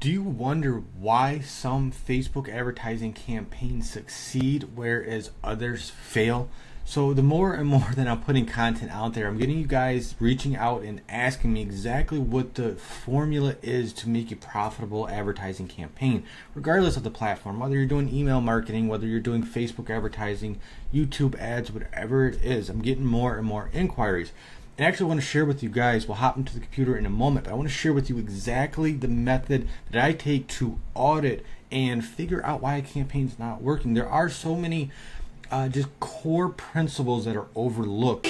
Do you wonder why some Facebook advertising campaigns succeed whereas others fail? So the more and more that I'm putting content out there, I'm getting you guys reaching out and asking me exactly what the formula is to make a profitable advertising campaign, regardless of the platform, whether you're doing email marketing, whether you're doing Facebook advertising, YouTube ads, whatever it is. I'm getting more and more inquiries. And I actually want to share with you guys, we'll hop into the computer in a moment, but I want to share with you exactly the method that I take to audit and figure out why a campaign's not working. There are so many just core principles that are overlooked.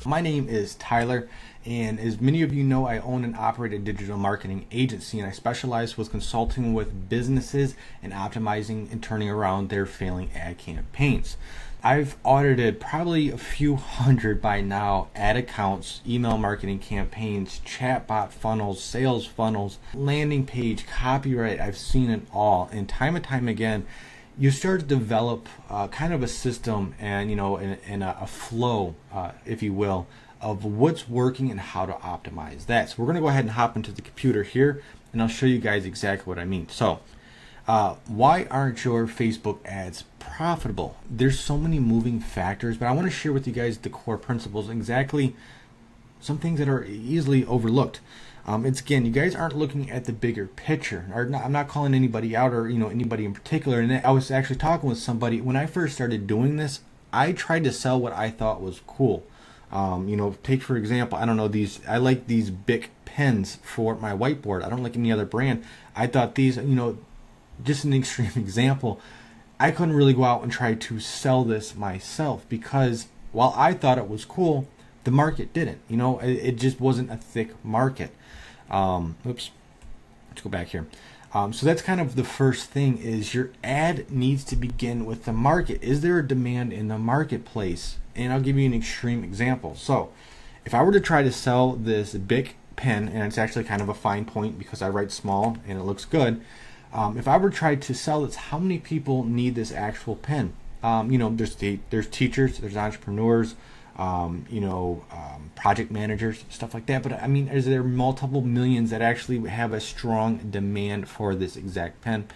My name is Tyler, and as many of you know, I own and operate a digital marketing agency, and I specialize with consulting with businesses and optimizing and turning around their failing ad campaigns. I've audited probably a few hundred by now ad accounts, email marketing campaigns, chatbot funnels, sales funnels, landing page, copyright. I've seen it all, and time again, you start to develop kind of a system and and a flow, if you will, of what's working and how to optimize that. So we're going to go ahead and hop into the computer here, and I'll show you guys exactly what I mean. So why aren't your Facebook ads profitable? There's so many moving factors, but I want to share with you guys the core principles, exactly some things that are easily overlooked. It's again, you guys aren't looking at the bigger picture. I'm not calling anybody out or anybody in particular. And I was actually talking with somebody when I first started doing this. I tried to sell what I thought was cool. Take for example, I don't know, I like these Bic pens for my whiteboard. I don't like any other brand. I thought these, just an extreme example, I couldn't really go out and try to sell this myself because while I thought it was cool, the market didn't. It just wasn't a thick market. Let's go back here. So that's kind of the first thing, is your ad needs to begin with the market. Is there a demand in the marketplace? And I'll give you an extreme example. So if I were to try to sell this Bic pen, and it's actually kind of a fine point because I write small and it looks good. If I were to try to sell this, how many people need this actual pen? There's teachers, there's entrepreneurs, project managers, stuff like that. But I mean, is there multiple millions that actually have a strong demand for this exact pen?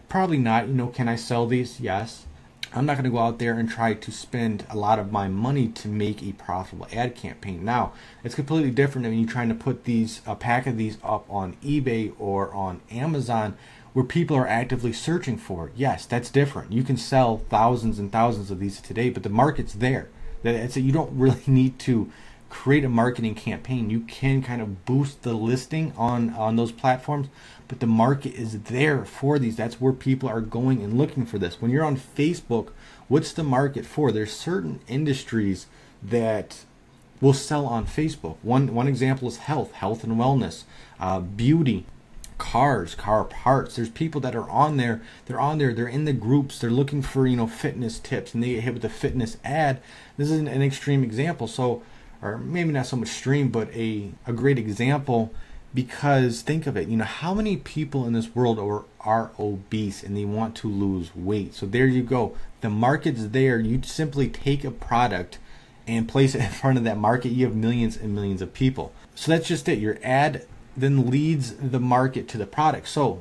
Probably not. Can I sell these? Yes. I'm not going to go out there and try to spend a lot of my money to make a profitable ad campaign. Now, it's completely different when you're trying to put a pack of these up on eBay or on Amazon, where people are actively searching for it. Yes, that's different. You can sell thousands and thousands of these today, but the market's there. You don't really need to create a marketing campaign. You can kind of boost the listing on those platforms, but the market is there for these. That's where people are going and looking for this. When you're on Facebook, what's the market for? There's certain industries that will sell on Facebook. One example is health and wellness, beauty, cars, car parts. There's people that are on there. They're in the groups. They're looking for fitness tips, and they get hit with a fitness ad. This is an extreme example. So, or maybe not so much extreme, but a great example, because think of it. How many people in this world are obese and they want to lose weight? So there you go. The market's there. You simply take a product and place it in front of that market. You have millions and millions of people. So that's just it. Your ad then leads the market to the product. So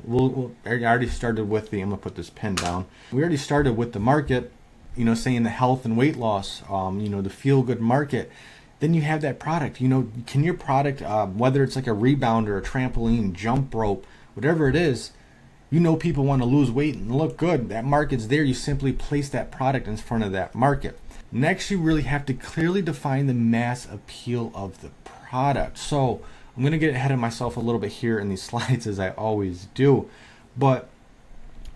I already started with I'm gonna put this pen down. We already started with the market, saying the health and weight loss, the feel good market. Then you have that product. Can your product, whether it's like a rebounder, a trampoline, jump rope, whatever it is, people want to lose weight and look good. That market's there. You simply place that product in front of that market. Next, you really have to clearly define the mass appeal of the product. So I'm going to get ahead of myself a little bit here in these slides, as I always do, but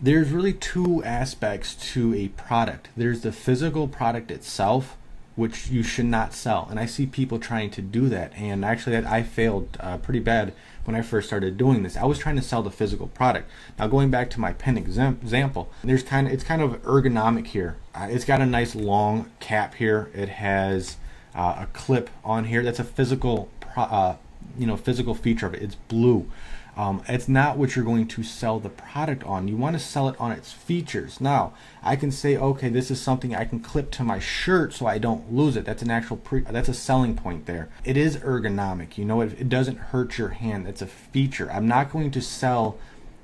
there's really two aspects to a product. There's the physical product itself, which you should not sell, and I see people trying to do that, and actually I failed pretty bad when I first started doing this. I was trying to sell the physical product. Now, going back to my pen example, it's kind of ergonomic here. It's got a nice long cap here. It has a clip on here. That's a physical physical feature of it. It's blue. It's not what you're going to sell the product on. You want to sell it on its features. Now, I can say, okay, this is something I can clip to my shirt so I don't lose it. That's an actual that's a selling point there. It is ergonomic. You know, it doesn't hurt your hand. It's a feature. I'm not going to sell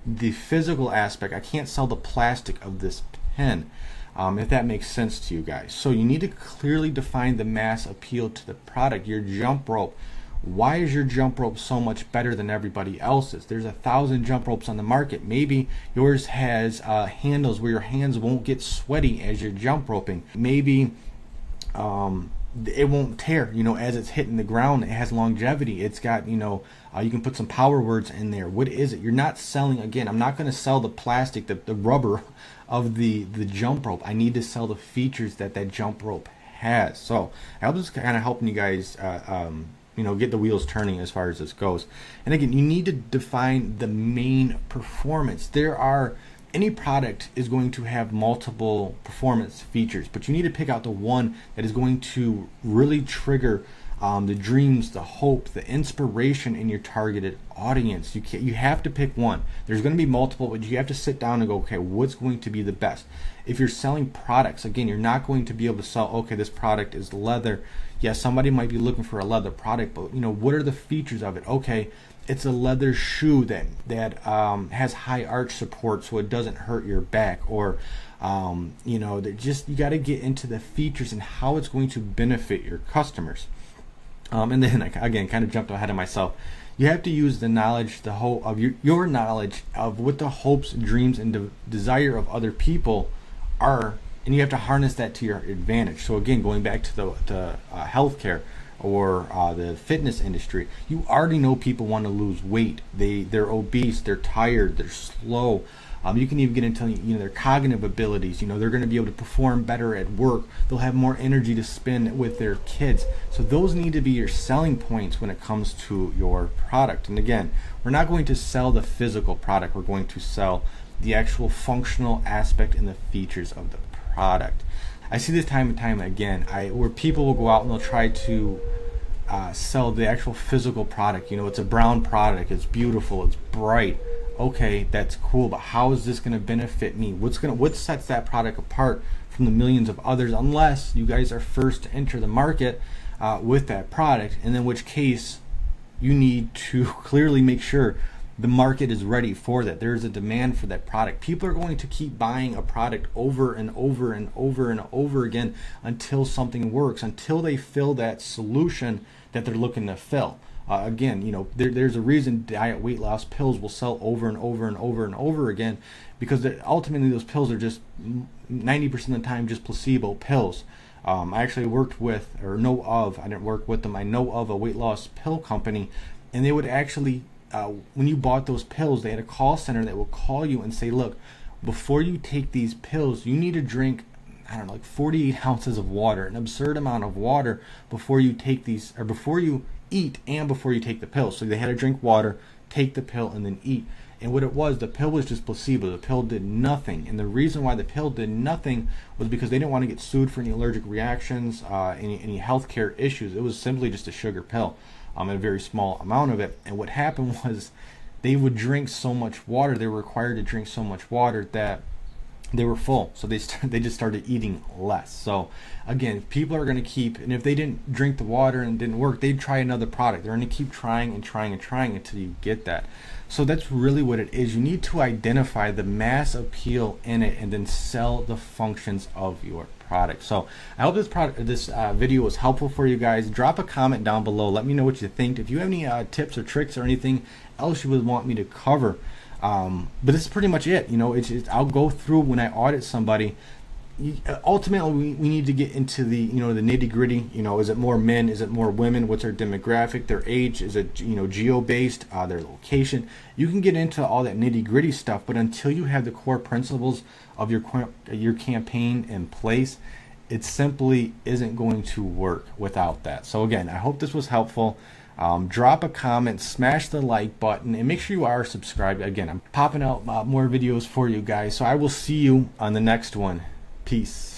the physical aspect. I can't sell the plastic of this pen, if that makes sense to you guys. So you need to clearly define the mass appeal to the product. Your jump rope. Why is your jump rope so much better than everybody else's? There's 1,000 jump ropes on the market. Maybe yours has handles where your hands won't get sweaty as you're jump roping. Maybe it won't tear, you know, as it's hitting the ground. It has longevity. It's got, you know, you can put some power words in there. What is it? You're not selling, again, I'm not going to sell the plastic, the rubber of the jump rope. I need to sell the features that jump rope has. So I hope this is kind of helping you guys you know, get the wheels turning as far as this goes. And again, you need to define the main performance. Any product is going to have multiple performance features, but you need to pick out the one that is going to really trigger the dreams, the hope, the inspiration in your targeted audience. You have to pick one. There's going to be multiple, but you have to sit down and go, okay, what's going to be the best? If you're selling products, again, you're not going to be able to sell, okay, this product is leather. Yes, somebody might be looking for a leather product, but you know, what are the features of it? Okay, it's a leather shoe that has high arch support so it doesn't hurt your back, or you know, you got to get into the features and how it's going to benefit your customers. And then again, kind of jumped ahead of myself. You have to use the knowledge, the hope of your knowledge of what the hopes, dreams, and desire of other people are, and you have to harness that to your advantage. So again, going back to the healthcare or the fitness industry, you already know people want to lose weight. They're obese, they're tired, they're slow. You can even get into, you know, their cognitive abilities. You know, they're going to be able to perform better at work. They'll have more energy to spend with their kids. So those need to be your selling points when it comes to your product. And again, we're not going to sell the physical product. We're going to sell the actual functional aspect and the features of the product. I see this time and time again, where people will go out and they'll try to sell the actual physical product. You know, it's a brown product. It's beautiful. It's bright. Okay, that's cool, but how is this going to benefit me? What sets that product apart from the millions of others, unless you guys are first to enter the market with that product, and in which case you need to clearly make sure the market is ready for that. There's a demand for that product. People are going to keep buying a product over and over and over and over again until something works, until they fill that solution that they're looking to fill. Again, you know, there's a reason diet weight loss pills will sell over and over and over and over again, because ultimately those pills are just 90% of the time just placebo pills. I actually worked with, or know of, I didn't work with them, I know of a weight loss pill company, and they would actually, when you bought those pills, they had a call center that would call you and say, look, before you take these pills, you need to drink, I don't know, like 48 ounces of water, an absurd amount of water before you take these, or before you eat and before you take the pill. So they had to drink water, take the pill, and then eat. And what it was, the pill was just placebo. The pill did nothing. And the reason why the pill did nothing was because they didn't want to get sued for any allergic reactions, any healthcare issues. It was simply just a sugar pill, a very small amount of it. And what happened was they would drink so much water, they were required to drink so much water that they were full, so they just started eating less. So again, people are going to keep, and if they didn't drink the water and it didn't work, they'd try another product. They're going to keep trying and trying and trying until you get that. So that's really what it is. You need to identify the mass appeal in it and then sell the functions of your product. So I hope this video was helpful for you guys. Drop a comment down below. Let me know what you think. If you have any tips or tricks or anything else you would want me to cover. But this is pretty much it. You know, I'll go through when I audit somebody. Ultimately, we need to get into the, you know, the nitty gritty. You know, is it more men? Is it more women? What's their demographic? Their age? Is it, you know, geo based? Their location? You can get into all that nitty gritty stuff, but until you have the core principles of your campaign in place, it simply isn't going to work without that. So again, I hope this was helpful. Drop a comment, smash the like button, and make sure you are subscribed. Again, I'm popping out more videos for you guys, so I will see you on the next one. Peace.